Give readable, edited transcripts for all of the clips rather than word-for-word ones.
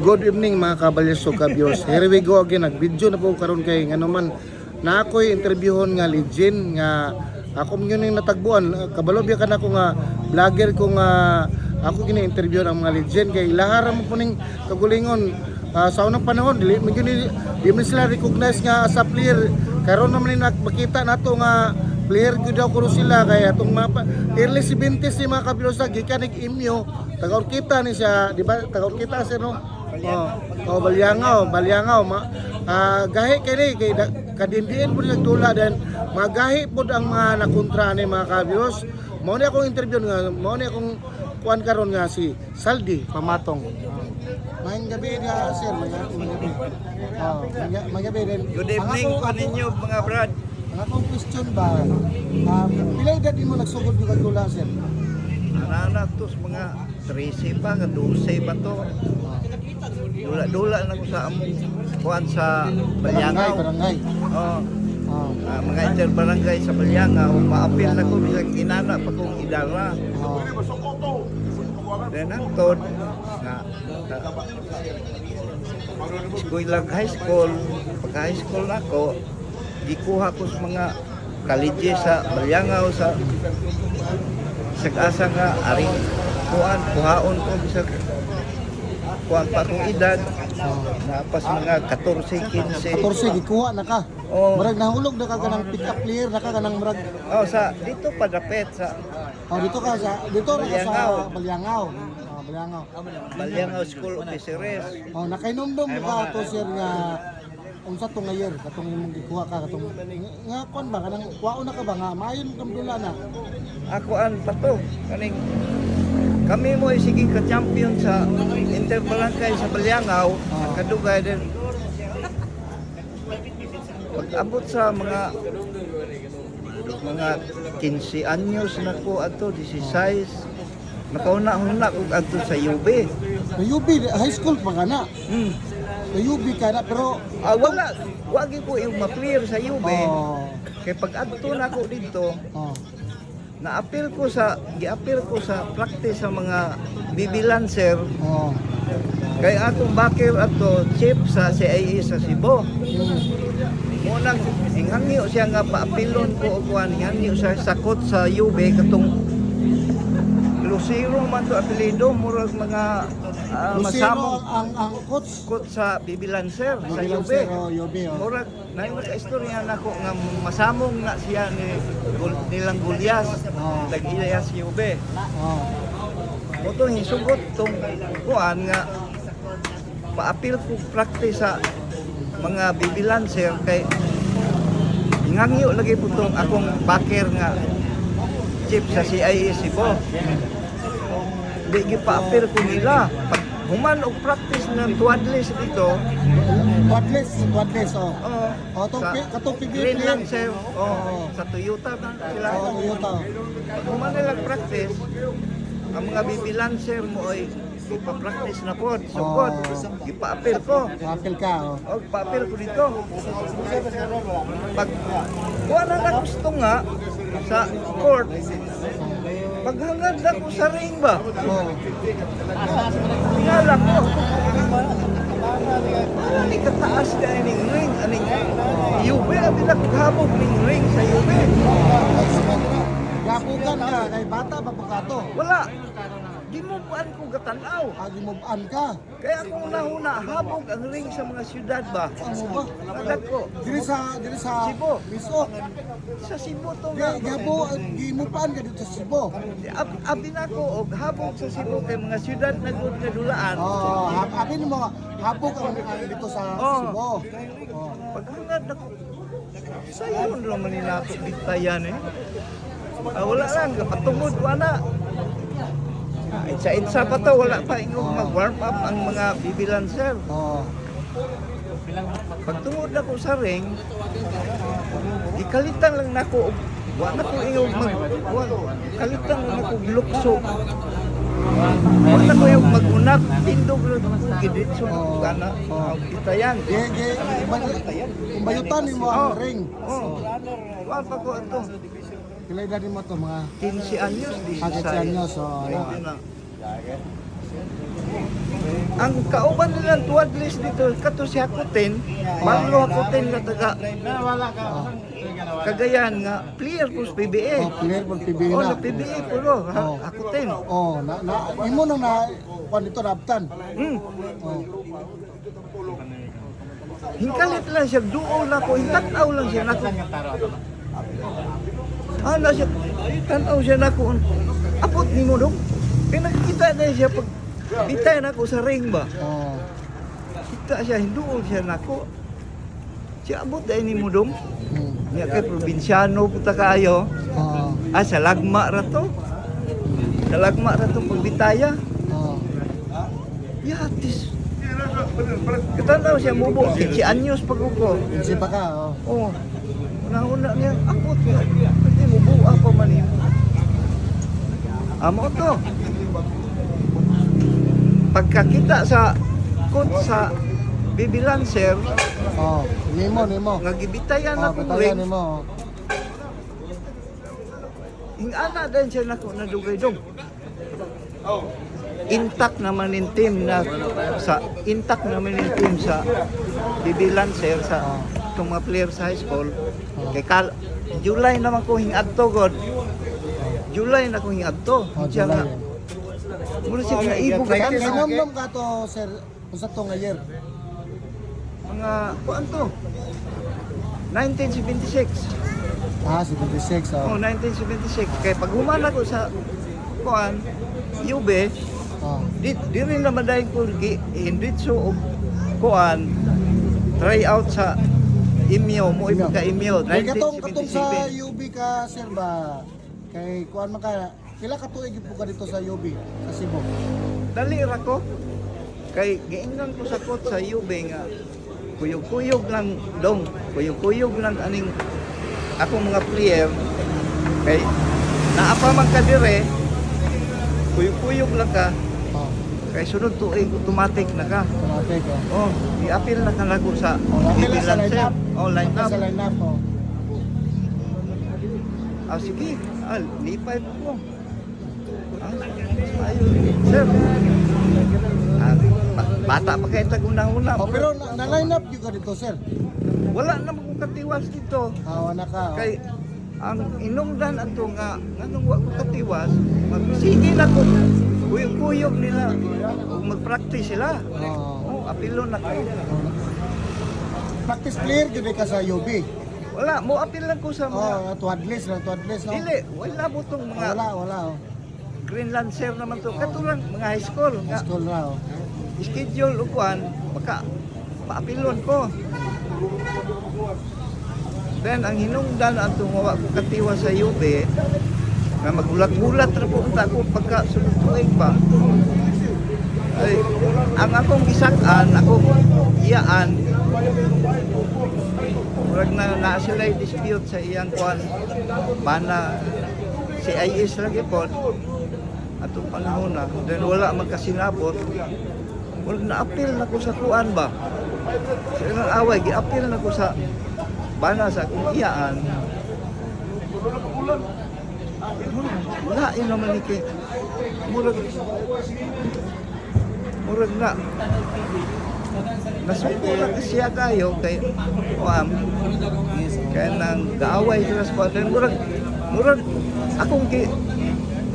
Good evening mga kabalyeso ka-viewers. Here we go again. Nag-video na po karon kay ngano man na ako'y interviewon nga legend nga ako yun yung natagbuan. Kabalo biya ka na ko nga vlogger ko nga ako gina-interview ang mga legend kay lahara mo po ning kagulingon. Sa unang panahon di man sila recognize nga as a player. Karon naman ni makita nato nga player gyud daw kuno sila kay atong mga early 70s ni mga kabilosa gikan nig imyo tagaw kita ni siya di ba tagaw kita sir no balyangaw gahi kay kadindiin pud nagdula dan mga gahi pud ang mga nakontra ni mga kabilos mao ni akong interview nga mao ni akong kuan karon nga si Saldi Pamatong. Maayong gabi nga sir, maayong gabi din. Good evening po ninyo mga brad. Ang akong question ba, pila edad mo nagsugod yung kagula, sir? Anak-anak to mga 13 pa, 12 pa to. Dula-dula na ko sa among kuan sa Balyangaw. Barangay. Mga inter-barangay sa Balyangaw, maapil na ko bilang inana pa kong idara. Then antod nga Eskwelahan high school, pagka high school na ko, gikuha ko sa mga kalidje sa Balyangaw sa asa nga aring kuhaon ko bisa kuhan pa akong edad napas mga 14, 15 14 gikuha na ka. Murag nahulog na ka kanang pick up player na ka kanang murag sa dito padapet sa dito ka sa Balyangaw. Balyangaw. Balyangaw School of Fisheries. Nakainomdom ka to sir nga unsa to nga year katong imong gikuha ka katong nga kuan ba kanang kuwaon na ka ba nga maayon kam dula na. Akoan pa to kaning kami mo ay sige ka champion sa interbarangay sa Balyangaw kadugay din pag-abot sa mga 15 anyos na ko ato 16 nakauna-una ko ato sa UB. Sa UB high school pa kana. Sa UB kana pero wagi ko yung ma-clear sa UB. Kay pag adto na ko dito giapil ko sa practice sa mga bibilancer. Kay atong backer ato chief sa CIE sa Cebu. Munang ingangyo siya nga paapilon ko og kuan ingangyo siya sakot sa UB katong Lucero man to apelido murag mga masamong ang coach sa bibilancer sa UB. Murag naay istorya nako nga masamong na siya nilang Gulyas nag-ilayas UB. Moto hisugot tong kuan nga paapil ko practice sa mga bibilancer kay ingangyo lagi po tong akong backer nga chief sa CIE Cebu. Di gipaapil ko nila. Pag human og practice ng tuwadless dito. Tuwadless katong Green Lancer. Sa Toyota na sila. Toyota. Pag human nila practice, ang mga bibilancer mo ay ipa-practice na po. Sugod. Gipaapil ko. Paapil ka. Paapil ko dito. Pag wala na gusto nga sa court, paghangad na ko sa ring ba? Tingala ko. Ani kataas ka ining ring, aning UB, abi na kaghabog ning ring sa UB. Gapugan ka, kay bata ba bukato? Wala. Di mo paan ko gatanaw. Gimubaan ka. Kaya akong una habog ang ring sa mga syudad ba? Ano ba? Nagat ko. Dili sa Cebu. Biso. Sa Cebu to nga. Gimubaan ka dito sa Cebu. Abi na ko og habog sa Cebu kay mga syudad na gud nga dulaan. Abi mo habog ang dito sa Cebu. Paghangad na ko. Sayon lang man ninato bitayan wala lang kapatungod ko ana. Itsa pa to, wala pa ingong mag-warm up ang mga bibilancer. Pagtungod na ko sa ring, ikalitan lang nako, wala ko ingong kalitan lang nako glukso. Wala ko yung mag-unak, tindog lang ko giditso gana. Kita yan. Kumbayutan mo ang ring. Wala pa ko ito. Kilay edad mo to mga 15 anyos, 16 anyos. ang kauban nila tuwad list dito kato si Hakutin, Marlo Hakutin na taga Cagayan nga player po sa PBA. Oh, player po PBA Oh, na. na PBA po no, Oh. Hakutin. Oh, imo nang na kuan dito naptan. Hmm. Oh. Hingkalit lang siya, duo na ko, hingkataw lang siya nako. Na siya, tanaw siya nako. Apot ni mo dong. Kaya nakikita na siya pag bitay na ko sa ring ba. Oh. Kita siya, hinduol siya nako. Siya abot dahil ni mo dong. Nga kay probinsyano puta kayo. Oh. Sa lagma ra to. Sa lagma ra to pagbitaya. Oh. Yatis. Katanaw siya mubo, 15 anyos pag ko. Insi pa ka, oh. Oh. Una-una niya, apot nga. Pwede mo buwa pa man yun. Amo to. Pagkakita sa coach sa Baby Lancer, Oh, nimo. nga gibitayan Oh, ako batayan ring, nimo. hingana din siya nako nadugay dong. Intact naman yung team na sa Baby Lancer sa itong mga player sa high school. Kay July naman ko hingadto god. July na ko hingadto. Oh, Siya nga July. muna siya naibog Kay ka namnam ka to, sir. Unsa to nga year? mga kuan to 1976. Ah, 76. Oh, Oh. 1976 kay pag humana ko sa kuan UB Oh. di rin naman dahil ko inditso og kuan try out sa Imyo mo Imyo. ka Imyo Kay katong sa 1977. UB ka, sir ba? Kay kuan man ka, pila ka tuig po ka dito sa UB sa Cebu? Dali ra ko kay giingnan ko sa coach sa UB nga kuyog-kuyog lang dong kuyog-kuyog lang aning akong mga player kay naapa man ka dire kuyog-kuyog lang ka Oh. kay sunod tuig automatic na ka. Automatic, oh. Oh, i-appeal na ka lago sa Appeal sa Lancer. lineup. Oh, line up. Sa line up, oh. Sige, lipay ko. Ayun, sir. Bata pa kayo tag-una-una. Oh, pero na-line up yung ka dito, sir. Wala naman kong katiwas dito. Wala ka, oh. Kay ang inungdan ato nga nganong wa ko katiwas, magsige na ko. Kuyog-kuyog nila. Mag-practice sila. Oh. Oh, apilo na kayo. Practice player jud ka sa UB. Wala, mo apil lang ko sa mga Oh, tuwadless no. dili, wala mo tong mga Wala, oh. Green Lancer naman to. Katulang mga high school nga School na, oh. schedule upuan, maka paapilon ko. Then ang hinungdan ang tumawa ko katiwa sa UB na magulat-gulat ra po unta ko pagka sunod tuig pa. Ay, ang akong gisak-an, akong iyaan, murag na sila dispute sa iyang kwan, mana si IS lagi po, atong panahon na, then wala magkasinabot, murag na-appeal na ko sa kuan ba? Sa ilang away, gi-appeal na ko sa bana sa akong iyaan. Wala yun naman ni kay murag na nasuko lang siya kayo kay kaya nang gaaway sila sa kuwan. Murag akong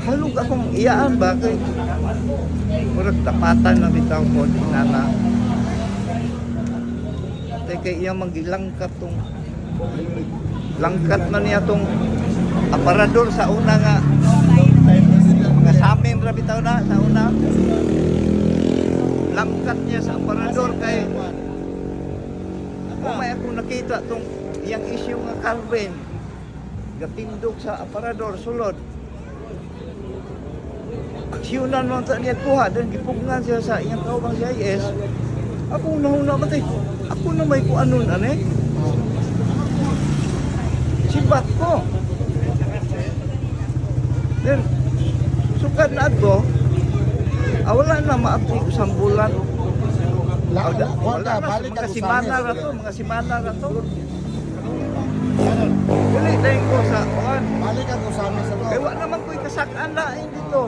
halog akong iyaan ba kay murag tapatan na bitaw ko di nana kay iya manggilangkat tong langkat man niya tong aparador sa una nga mga samin ra bitaw na sa una langkat niya sa aparador kay may ako nakita tong iyang issue nga Calvin gapindog sa aparador sulod aksyonan man ta niya kuha then gipugnan siya sa iyang kaubang si IS ako nahuna matay ako na may kuanon ane sibat ko then sukad na ato wala na maabdi ko sa bulan wala na mga simana ra to dili dahil ko sa kuan Balik ako sa amin sa to. kaya wala naman ko'y kasakaan lain dito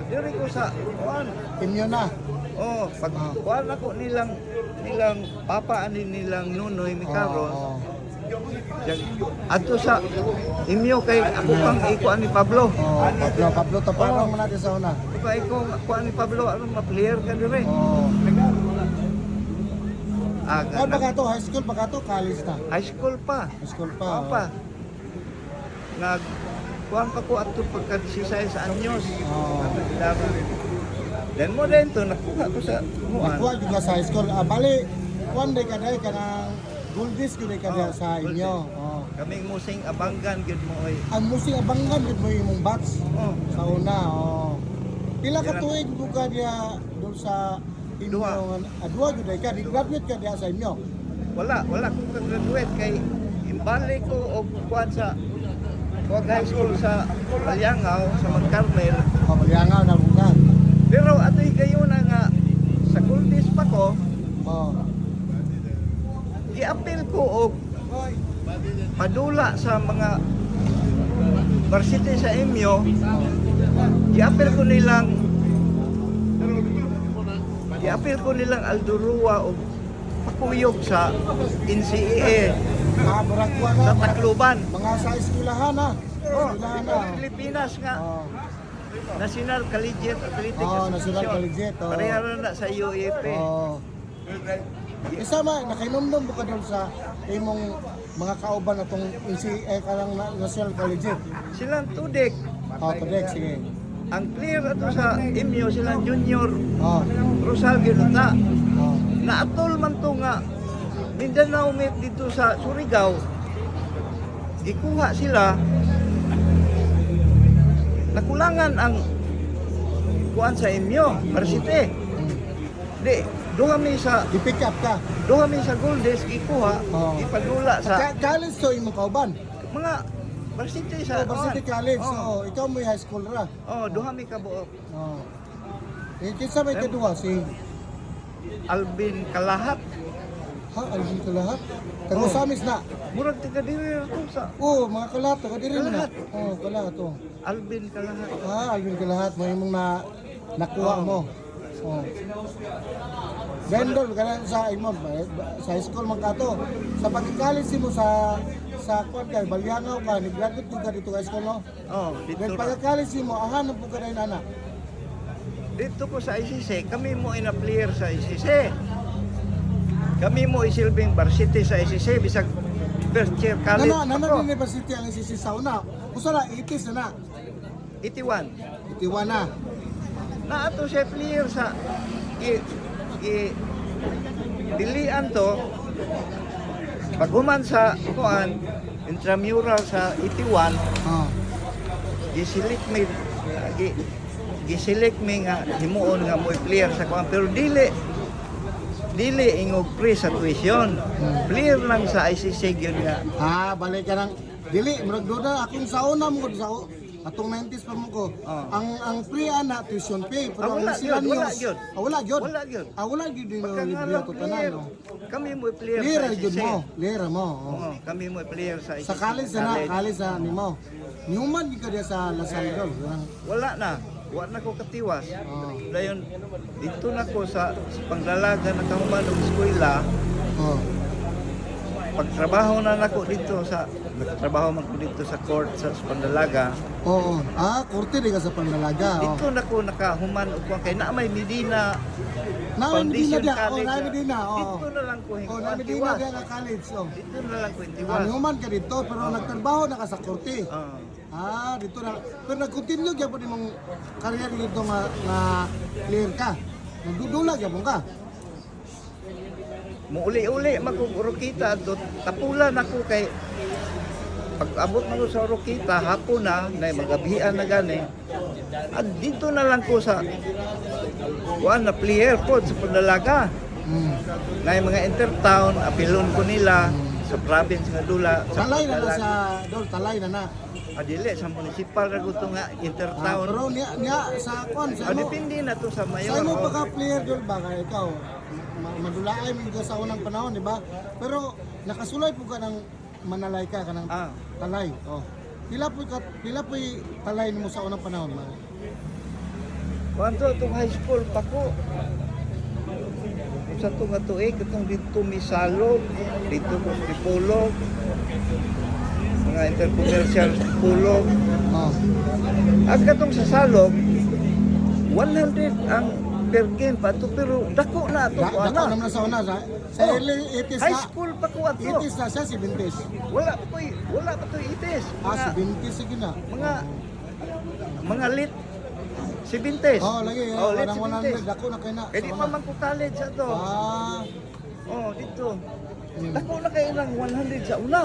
Diri ko sa kuan. Inyo na. Oh, pag kuan ako nilang papa ani nilang Nunoy Micaros. Oo. Ato sa imyo kay ako pang ikuan ni Pablo. Oh, Pablo taparang man natin sa una. Kay ko kuan ni Pablo anong ma-player ka dire. Oh. Aga. Ano ba to? High school ba to? College na? High school pa. High school pa. Papa. Nag kuan pa ko ato pagka-16 anyos. Oh. Then mo din to nakuha ko sa kuan. Nakuha juga sa high school. Bali, one day ka dahil ka ng gold disc yun ka dahil sa gold inyo. disc. Oh. Kaming musing abanggan gid mo oy. Ang musing abangan yun mo yung batch Oh. sa una. Oh. Pila ka tuig buka niya doon sa inyo? Dua. Dua yun ka. Graduate ka diya sa inyo. Wala ko graduate kay imbalik ko og kuan sa Huwag high school sa Balyangaw, sa Magcarmel. Pabalyangaw na buka. Pero ato'y gayon na nga, sa Goldis pa ko, Oh. i-appeal ko og padula sa mga varsity sa Emyo. I-appeal ko nilang Aldurua og pakuyog sa NCAA Baragwa sa na. Tacloban. Mga sa eskwelahan na. Oh, Eskwelahan ito na. ang Pilipinas nga. Oh. National Collegiate Athletic Oh, National Association. Collegiate, oh. Pareha na sa UAP. Oh. Isa ma, nakinomdom mo ka doon sa imong mga kauban atong karang National Collegiate. Silang tudik. Oh, Todek, sige. Ang clear ato sa Emyo silang junior. Oh. Rosal Ginuta. Oh. Naatol man to nga Mindanao met dito sa Surigao. Gikuha sila. Nakulangan ang kuan sa Emyo, varsity. Di, duha mi sa I-pick up ka. Goldes ikuha, Oh. ipadula sa College to imong kauban. mga varsity sa Varsity kuan. College. Oh, Oh, ikaw mo high school ra. duha mi kabuok. Oh. Kinsa may kedua si Alvin Kalahat. Alvin Kalahat. Tago-samis na. Murag tiga diri to sa Oh, mga Kalahat, taga diri na. Kalahat. Oh, Kalahat to. Alvin Kalahat. Alvin Kalahat mo imong nakuha mo. Oh. Vendor kana sa imo sa high school man kato. Sa pagka-college mo sa kuan kay Balyangaw ka, ni-graduate ka dito sa high school no. Oh, dito Then ra. pagka-college mo ahan po ka na ana. Dito ko sa ICC, kami mo ina-player sa ICC. Kami mo isilbing varsity sa ICC bisag first year college. Nana university ang ICC sa una. Usa na 80s na. 81. Itiwan na. Na ato siya player sa dilian to paghuman sa kuan intramural sa 81 Oh. gisilik mi gisilik mi nga himuon nga mo player sa kuan pero dili ingog pre sa tuition. Player lang sa ICC gyud nga. Balik ka ng dili murag doon akong sa una mo sa atong 90s pa mo ko. Oh. Ang free ana tuition pay pero wala ang sila gyud, wala news. gyud. Wala gyud. Wala gyud. Wala gyud din Pagka nga libre lang to player, tanan no. kami mo player Lira sa gyud ICC. mo, lira mo. Oh. Oo, kami mo player sa ICC. Sa college na college na nimo. Newman gyud ka diya sa La Salle Dol. Wala na. Wala na ko katiwas. Oh. Dayon dito na ko sa panglalaga na kahuman og eskwela. Oh. Pagtrabaho na nako dito sa nagtrabaho man ko dito sa court sa Pandalaga. Oo. Korte di ka sa Pandalaga. Oh. Dito na ko nakahuman og kuwan kay na may Medina Na Medina Foundation dia. Oh, College. na Medina. Oh. Dito na lang ko Oh, na Medina dia ka college. Oh. Dito na lang ko intiwas. Human ka dito pero nagtrabaho na ka sa korte. Dito na. Pero nag-continue gyud po nimong career dito nga clear ka. Nagdudula gyud ka. Muuli-uli magurokita adto tapulan ako kay pag abot mo sa Rokita hapon na magabihan na gani. At dito na lang ko sa kuan na player po sa Pandalaga. Na mga intertown apilon ko nila sa province nga dula sa Talay na na Pandalaga. sa Dol, talay na na. Dili sa municipal ra gusto nga intertown. Pero niya sa kon sa mo. Depende na to sa mayor. Sa mo pagka player Dol ba kay ikaw? Madulaay mo ka sa unang panahon, di ba? Pero nakasulay po ka ng manalay ka kanang talay. Oh. Pila po talay mo sa unang panahon, man? Wanto itong high school pa ko. Sa itong nga tuig, itong dito Misalog, dito Tripolog, mga intercommercial Tripolog. Oh. At katong sa Salog, 100 ang per game pa to, pero dako na ito ko Dako ana. naman na sa una sa Oh, early 80s high na. school pa ko ato. 80s na siya, 70s. Wala pa to itis. Ah, 70s sige na. Mga late 70s. Oh, lagi. Oh, late Parang 100 70s. dako na kay na. Kaya di sa pa una. man ko college ato. Ah, Oh, dito. Dako na kayo ng 100 sa una.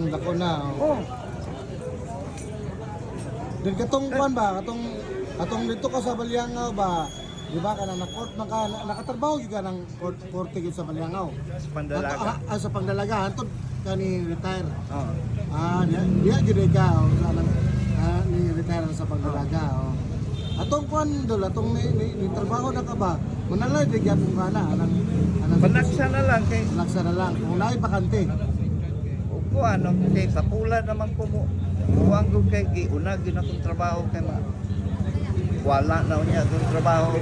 dako na. Oh. Oh, Din katong kuan ba, katong dito ka sa Balyangaw ba? Di ba kanang nakatrabaho gyud ka ng korte gyud sa Balyangaw. sa Pandalaga. Sa pangdalaga hantod kani retire. Oh. Dia gyud ka ni retire na sa pangdalaga. Oh. Atong kuan dol, atong ni trabaho na ka ba? Manalay di gyud mo kana anang Panaksa na lang kay Laksa na lang. Kung naay bakante. ko ano kay tapula naman ko mo. Kuwang ko kay giuna gyud akong trabaho kay wala na unya akong trabaho.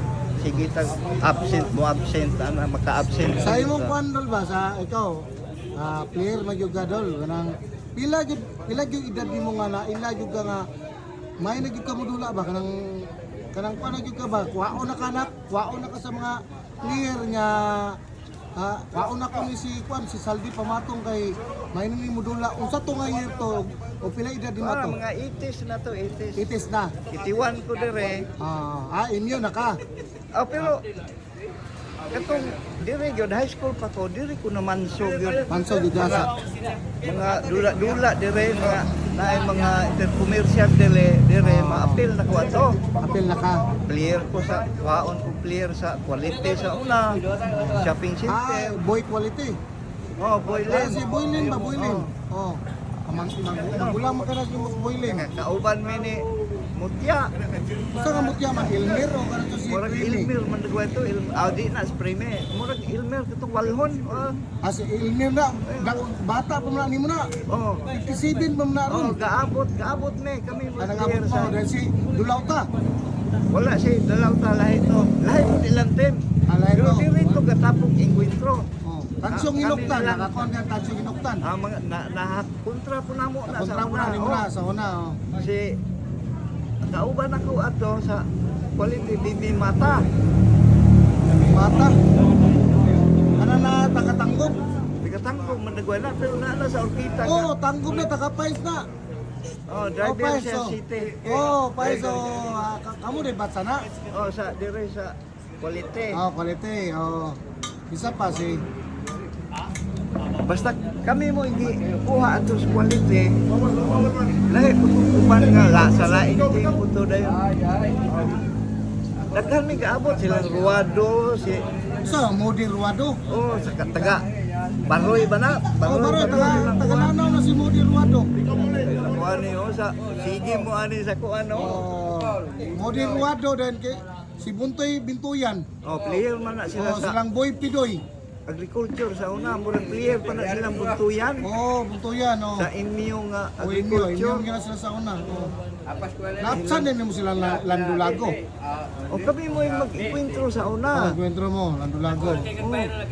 Sige tag absent ana maka-absent. Sa imong kuan dol ba sa ikaw? Player magyud ka dol kanang pila gyud edad nimo nga na ila gyud ka nga may nagyud ka modula ba kanang kuan nagyud ka ba? Kuwaon na ka sa mga player nga kuwaon na ko ni si kuan si Saldi Pamatong kay may ni modula unsa to nga year to o pila edad nimo to? Mga 80s na to, 80s. Itis na. 81 ko dire. Inyo na ka. Pero katong dire gyud high school pa ko, dire ko naman so gyud. Manso gyud sa Mga dula-dula dire mga naay mga intercommercial dire maapil na ko ato. apil na ka. Player ko sa waon ko player sa quality sa una. Shopping center. Boy quality. Oh, boylen. Si Boylin ba? Boylin? Oh. Magulang mo ka na si Boylin. Kauban mi ni Mutya. Gusto nga mo tiya Ilmer o ka to si Murag Primi? Ilmer man dagwa ito. Di na spreme. Murag Ilmer katong walhon. Si Ilmer na. Bata pa mo na mo na. Oh. 57 pa mo na ron. Gaabot me kami Anong player abot mo? Dahil si Dulaw ta. wala si dalaw ta lahi to. Lahi mo ilang team. Alay Pero to. diri to gatapong encuentro. Oh. Tansong inuktan. Nakakon ka tansong inuktan. Mga kontra po namo na sa Kontra mo na ni mo na sa una. Oh. Si kauban ako ato sa quality Bibi Mata. Bata. Ano na takatanggop? Bigatangko man nagwa na pero naa sa Orquita. Oh, tanggop na takapais na. Oh, driver Pais, sa oh. city. Oh, pais so kamu din batsa na. Oh, sa dire sa quality. Oh, quality. Oh. Isa pa si Basta kami mo hindi kuha ato sa quality. Lahi upan nga sa laing team po to dayon. Daghan mi gaabot silang Ruado si sa Modi Ruado. oh sa taga Baroy ba na? Oh, baro taga-lanaw na si Modi Ruado. Mo ani oh sa sige mo ani sa ko ano. Oh, Modi Ruado din kay si Buntoy Bintuyan. Oh, player man na sila Oh, sa silang Boy Pidoy. agriculture sa una murag player pa na silang buntuyan. Oh, Buntuyan oh. Sa inyo nga Oh, inyo agriculture. nga sila sa una. Oh. Napsan din mo sila Landulago. O kami mo yung mag-encuentro sa Oh, una. kwentro mo, Landulago.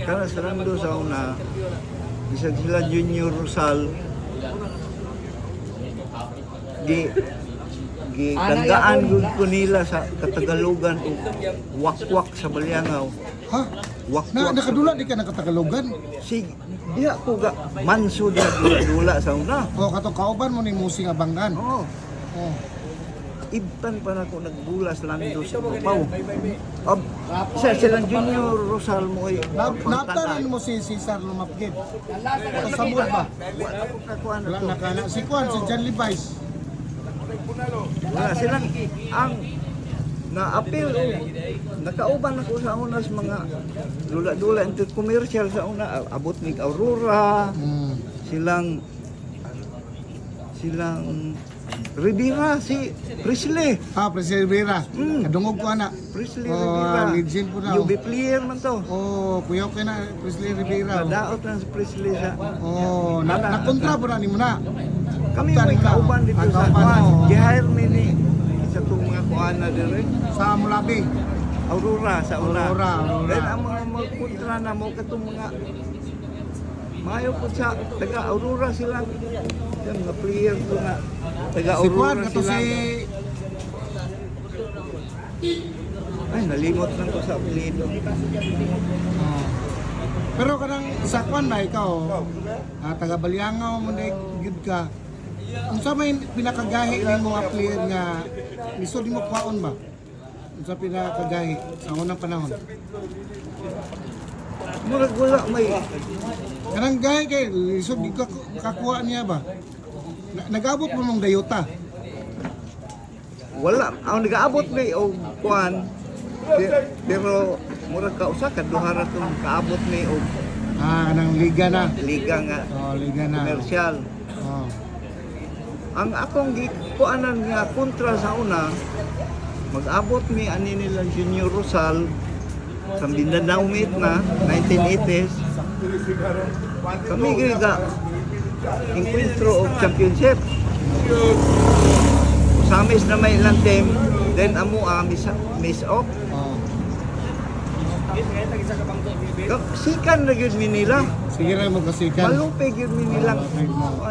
Kana sa Lando sa una, bisag sila Junior Rosal, gandaan gud ko nila sa Katagalugan o wakwak sa Balyangaw. Ha? Wakwak. Nakadula di ka nakatagalogan? Sig diha ko ga manso diha dula sa una. Oh, kato kauban mo ni Musing Abangan. Oh, Oh. ibtan pa na ko nagbulas Lando sa Babaw. Isa silang Junior Rosal mo ay Naptanan mo si Cesar Lumapgid. Sa samud ba? wala ko kakuan Wala to. nakana. Si Kwan, si John Levi's. Wala silang ang na-appeal nakauban ako sa una sa mga dula-dula intercommercial sa una abot ni Aurora silang Rivera si Presley President Rivera. Mm. Kadungog ko ana. Presley Oh, Rivera legend po na. UB player man to Oh, kuyaw kay na President Rivera. daot na si Presley sa Oh, nakontra po na ni mo na. kami may Kaptan ka. kauban dito sa Kauban, oh. gihire mi ni sa itong mga kuan na dire. Sa Mulabi. Aurora sa una. Aurora. Then ang mga kontra na mo katong mga mayo po sa taga Aurora sila. Yung mga player ko na taga Si Juan, Aurora kato sila. si... Ay, nalimot lang ko sa apelido. Oh. Pero kanang sa Juan ba ikaw, taga Baliangaw mo na gud ka. Unsa may pinakagahi ning mga player nga lisod mo kwaon ba? Unsa pinakagahi sa unang panahon? Murag wala may Kanang gahi kay lisod di ka kakuha niya ba? Nag-abot mo mong dayota. wala ang nagaabot may og kuan pero murag ka usa ka duha ra tong kaabot may og Kanang liga na. liga nga Oh, liga na. komersyal. Oh. Ang akong gikuanan nga kontra sa una mag-abot mi ani nila Junior Rosal sa Mindanao meet na 1980s. Kami giga encuentro of championship. Samis na may ilang team, then amo miss off. Oh. Sikan na yun mi nila. Sige ra mo kasikan. Malupig yun mi nilang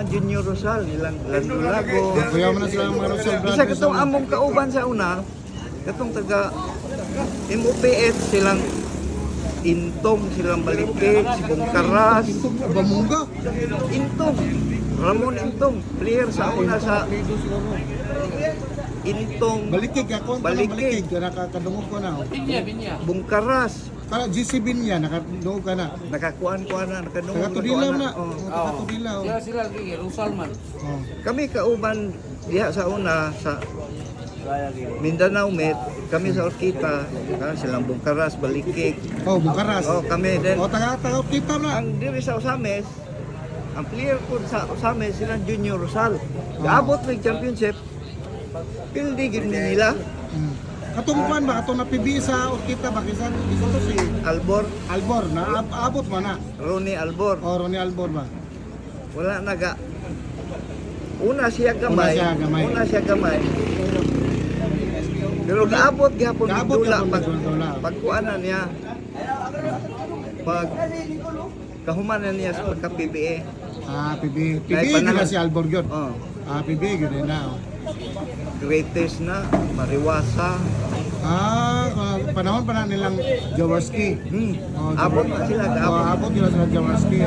Junior Rosal, nilang Lando Lago. Kuya mo na sila mga Rosal Isa Brothers. katong among kauban sa una, katong taga MOPS silang Intong, silang Balipig, si Bungkaras, Bamungga. Intong, Ramon Intong, player sa una sa Intong, Balikig ako, Balikig. balikig. Nakakadungog ko na. Bungkaras, Kala GC Binya, nakadungog ka na. nakakuan na, nakadungog Taga-Tudilaw na. Oh. Taga-Tudilaw. Sila lagi, Rusalman. Oh. Kami kauban diha sa una sa Mindanao Met, kami sa Orkita, silang Bungkaras, Balikig. Oh, Bukaras. Oh, kami din. Oh, taga kita na. Ang diri sa Osames, ang player po sa Osames silang Junior Rosal. Gaabot ng championship. Pildi gid ni nila Katungkuan ba katong napibi sa Orkita ba kisan isa to si Albor, Albor na abot man na. Ronnie Albor. Oh, Ronnie Albor ba? Wala naga. Una siya gamay. Una siya gamay. Pero gaabot gyapon Gaabot dula gyapon pag dula. pagkuanan niya. Pag kahumanan niya sa pagka-PBA. PB. PB Kahit gyud na panahon. si Albor gyud. Oh, PB gyud na. Oh. greatest na, mariwasa. Panahon pa na nilang Jaworski. Oh, Abot na sila, gaabot. abot nila sila Jaworski.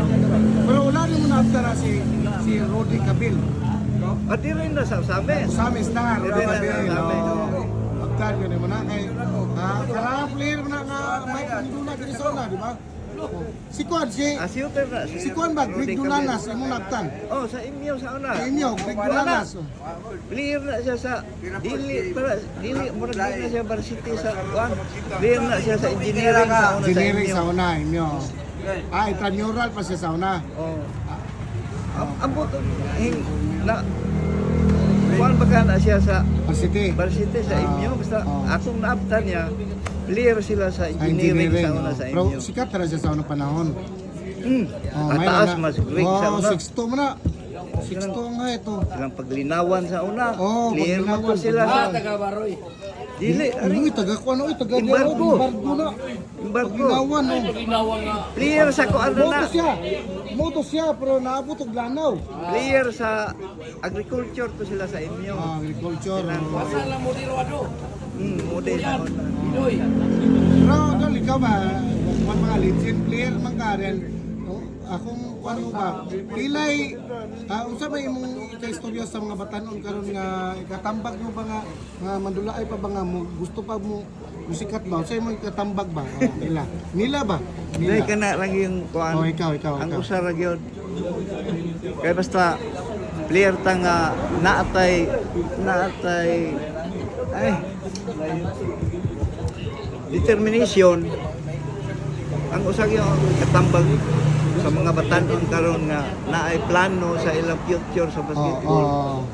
Pero wala rin mo na after na si Rudy Cabil. At di rin na sa Osames. Samis na, Rudy Hindi na Cabil. Samis. After yun mo na kay karang player mo na nga may pangdula dito sa una, di ba? Si Kwan, Shooter na. si Kwan ba, Greg Rudy Dulanas, Cabello. imo nagtan. Oh, sa inyo sa una. Sa inyo, Greg Dulanas. Player na siya sa dili murag na siya varsity sa kuan. Player na siya sa engineering sa una Engineering sa sa inyo. una, inyo. Intramural pa siya sa una. Oh. Ambot na kuan ba ka na siya sa Varsity. varsity sa inyo basta akong naabtan niya player sila sa engineering sa una sa Pero inyo. sikat na siya sa unang panahon. Mataas mas great sa una. 6'2 mo na. 6'2 nga ito. Silang paglinawan sa una. Oh, Player man paglinawan. to sila sa Taga Baroy. dili. Uy, taga ko ano, taga Embargo. Embargo na. Embargo. Paglinawan, no. Ginawang nga. Player sa kuan na. Moto siya, pero naabot og lanaw. Player sa agriculture to sila sa inyo. Agriculture. Basta lang mo diro ano. Mode sa una. Pinoy. Pero ano, ikaw ba, kung mga legend player man ka rin, akong ano ba, pilay, unsa ba imong ika-istorya sa mga batanon karon nga ikatambag mo ba nga mandulaay pa ba nga mo, gusto pa mo musikat ba? Unsa imong ikatambag ba? Nila ba? Dili ka na lang yung kuan. Ikaw. Ang usa ra gyud. Kaya basta player ta nga naatay ay determination ang usa gyud katambag sa mga batanon karon nga naay plano sa ilang future sa basketball.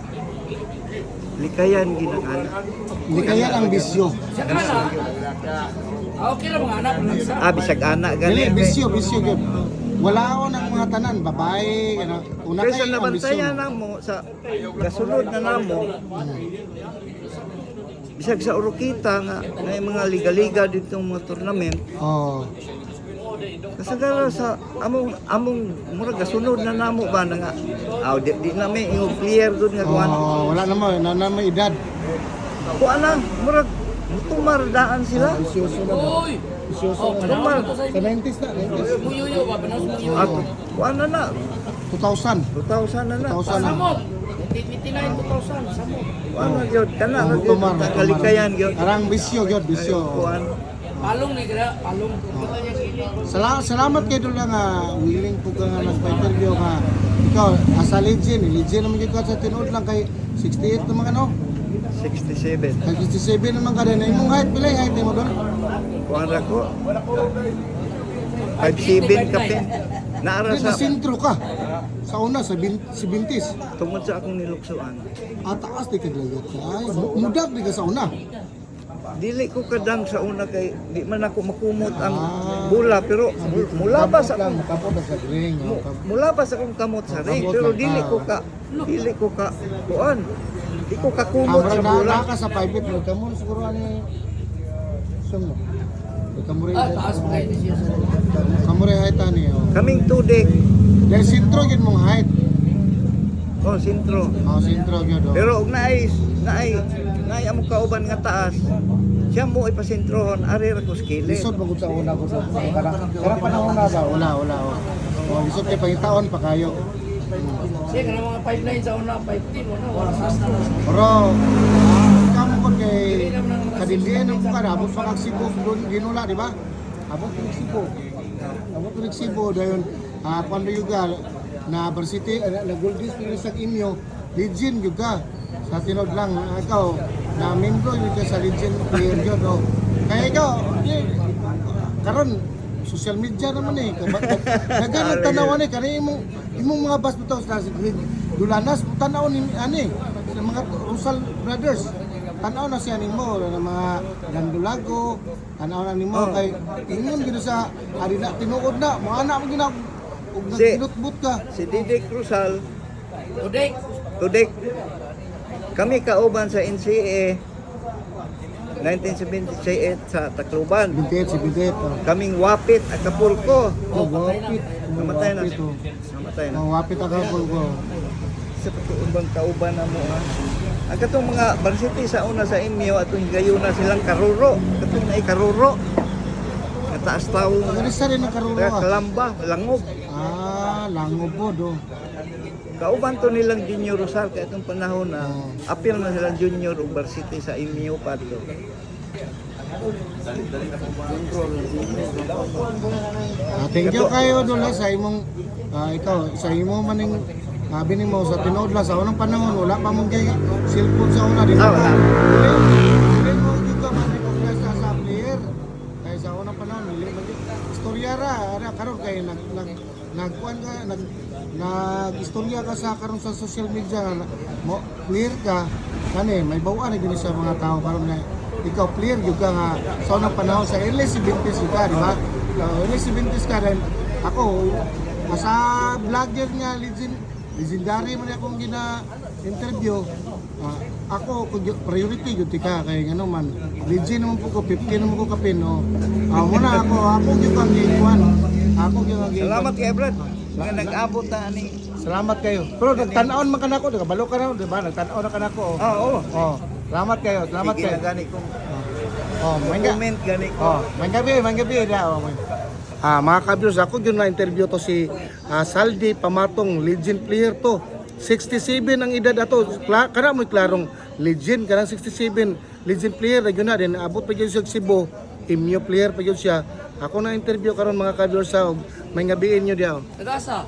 Likayan ginangana. Hindi kaya ang bisyo. Okay lang mga anak. Bisag ana Dili, gani. bisyo gyud. Wala ako ng mga tanan, babae, ano. Una Kaya sa kayo ang bisyo. nabantayan namo sa kasunod na namo bisag sa Orokita nga may mga liga-liga dito mga tournament. Oh. Kasagara sa among murag gasunod na namo ba na nga. Di na may ingog player gud nga kuan. Oh, wala naman, na may edad. Kuan na murag mutumar daan sila. Isyoso na. Uy! Isyoso Oh, na. panahon na to sa Sa 90s na, 90s. Muyuyo ba? Panahon sa muyuyo. At kuan na 2000. 2000 na na. 2000 na. Samot! 29, 2000. Samot. Kuan na gyud kana na gyud Mutumar, kalikayan gyud. Arang bisyo gyud, bisyo. Kuan. Palong ni kira, palong. Salamat kayo doon lang willing po ka nga nagpa-interview ka. Ikaw, asa legend naman gyud ka sa tinuod lang kay 68 naman ano. 67. Kay 67 naman ka din. Imong height pila height mo doon? Kuan ra ko. 57 ka pin. Naara Sa sa sentro ka. Sa una sa 20s. tungod sa akong niluksoan. Taas di ka glagat ka. Ay, mudag di ka sa una. Dili ko kadang sa una kay di man ako makumot ang bola pero mulabas lang ako kapot sa ring. mulabas akong kamot sa ring Kamot pero lang dili ko ka kuan. Di ko kakumot sa Amra bola. na ka sa 5 feet mo kamo siguro ani sumo. Kamo rin. Taas pa kayo siya sa Kamo rin height ani. Kaming tudik. Dahil sentro gyud mong height. Oh, sentro. Sentro gyud. Pero og naay among kauban nga taas. Siya mo ipasentrohon ari ra ko skillet. Lisod magud sa una ko sa para panahon na ba? Wala. Lisod kay pangitaon pa kayo. Siya ka mga 5'9 sa una, 5'10 wala, wala sa na. Pero kamo kon kay kadilian ang kuka abot pa kag Cebu doon ginula di ba? Abot pa Cebu. Abot pa Cebu dayon kuando yuga na varsity na Goldies pero sa inyo legend yuga sa tinod lang ikaw na membro yun ka sa legend player yun no. Kaya ikaw karon social media naman nagano tanawan kani imong mga bas bitaw sa Dulanas tanaw ni ani sa mga Rusal brothers tanaw na siya nimo na mga Gandulago tanaw na nimo kay ingon gid sa ari na tinuod na mga anak mo gina ug nagkinutbut ka Si Didik Cruzal Tudik, tudik. Kami kauban sa NCAA 1978 sa Tacloban. bintet si bintet Kaming Wapit, Acapulco. wapit Namatay na. wapit, oh. Namatay na. Wapit ako ko Sa pagkuubang kauban na mo ha. Ang katong mga varsity sa una sa inyo atong gayuna silang karuro. Katong naay karuro. Kataas tao. Ganisa rin ang karuro ka. Kalamba, langob. Langob po do. Kauban to nilang Junior Rosal kaya itong panahon na appeal na silang Junior ug varsity sa inyo pa to. Thank you kayo doon sa imong ikaw sa imo maning bining mo sa tinuod lang sa unang panahon wala pa mong kay cellphone sa una di ba? Wala. Dili mo dito man ko sa player kay sa unang panahon dili man istorya ra karon kay nagkuan ka nag-istorya ka sa karon sa social media mo clear ka kani may bawaan gini sa mga tao karon na ikaw clear gyud ka nga sa unang panahon sa early 70s ka di ba? Early 70s ka rin ako sa vlogger nga legendary man akong gina-interview. Ako priority gyud ka kay ngano man legend naman po ko 50 naman ko kapin no. Muna ako gyud ang gikuan. Ako gyud ang gikuan. Salamat kay Brad. Mga nag-abot na ani. Salamat kayo. Pero nagtan-aon man kanako, nagabalo ka na, di ba? Nagtan-aon na kanako. Oo. Salamat kayo. Salamat Sige kayo. na gani kong Mangga. comment gani ko. Manggabi da. Mga ka-viewers, ako yun na-interview to si Saldi Pamatong, legend player to. 67 ang edad ato. Kana mo klarong legend kanang 67 legend player na yun na din. Abot pa yun siya Cebu. Imyo player pa yun siya. Ako na interview karon mga ka-viewers sa may ngabiin nyo diyaw. nag-asa.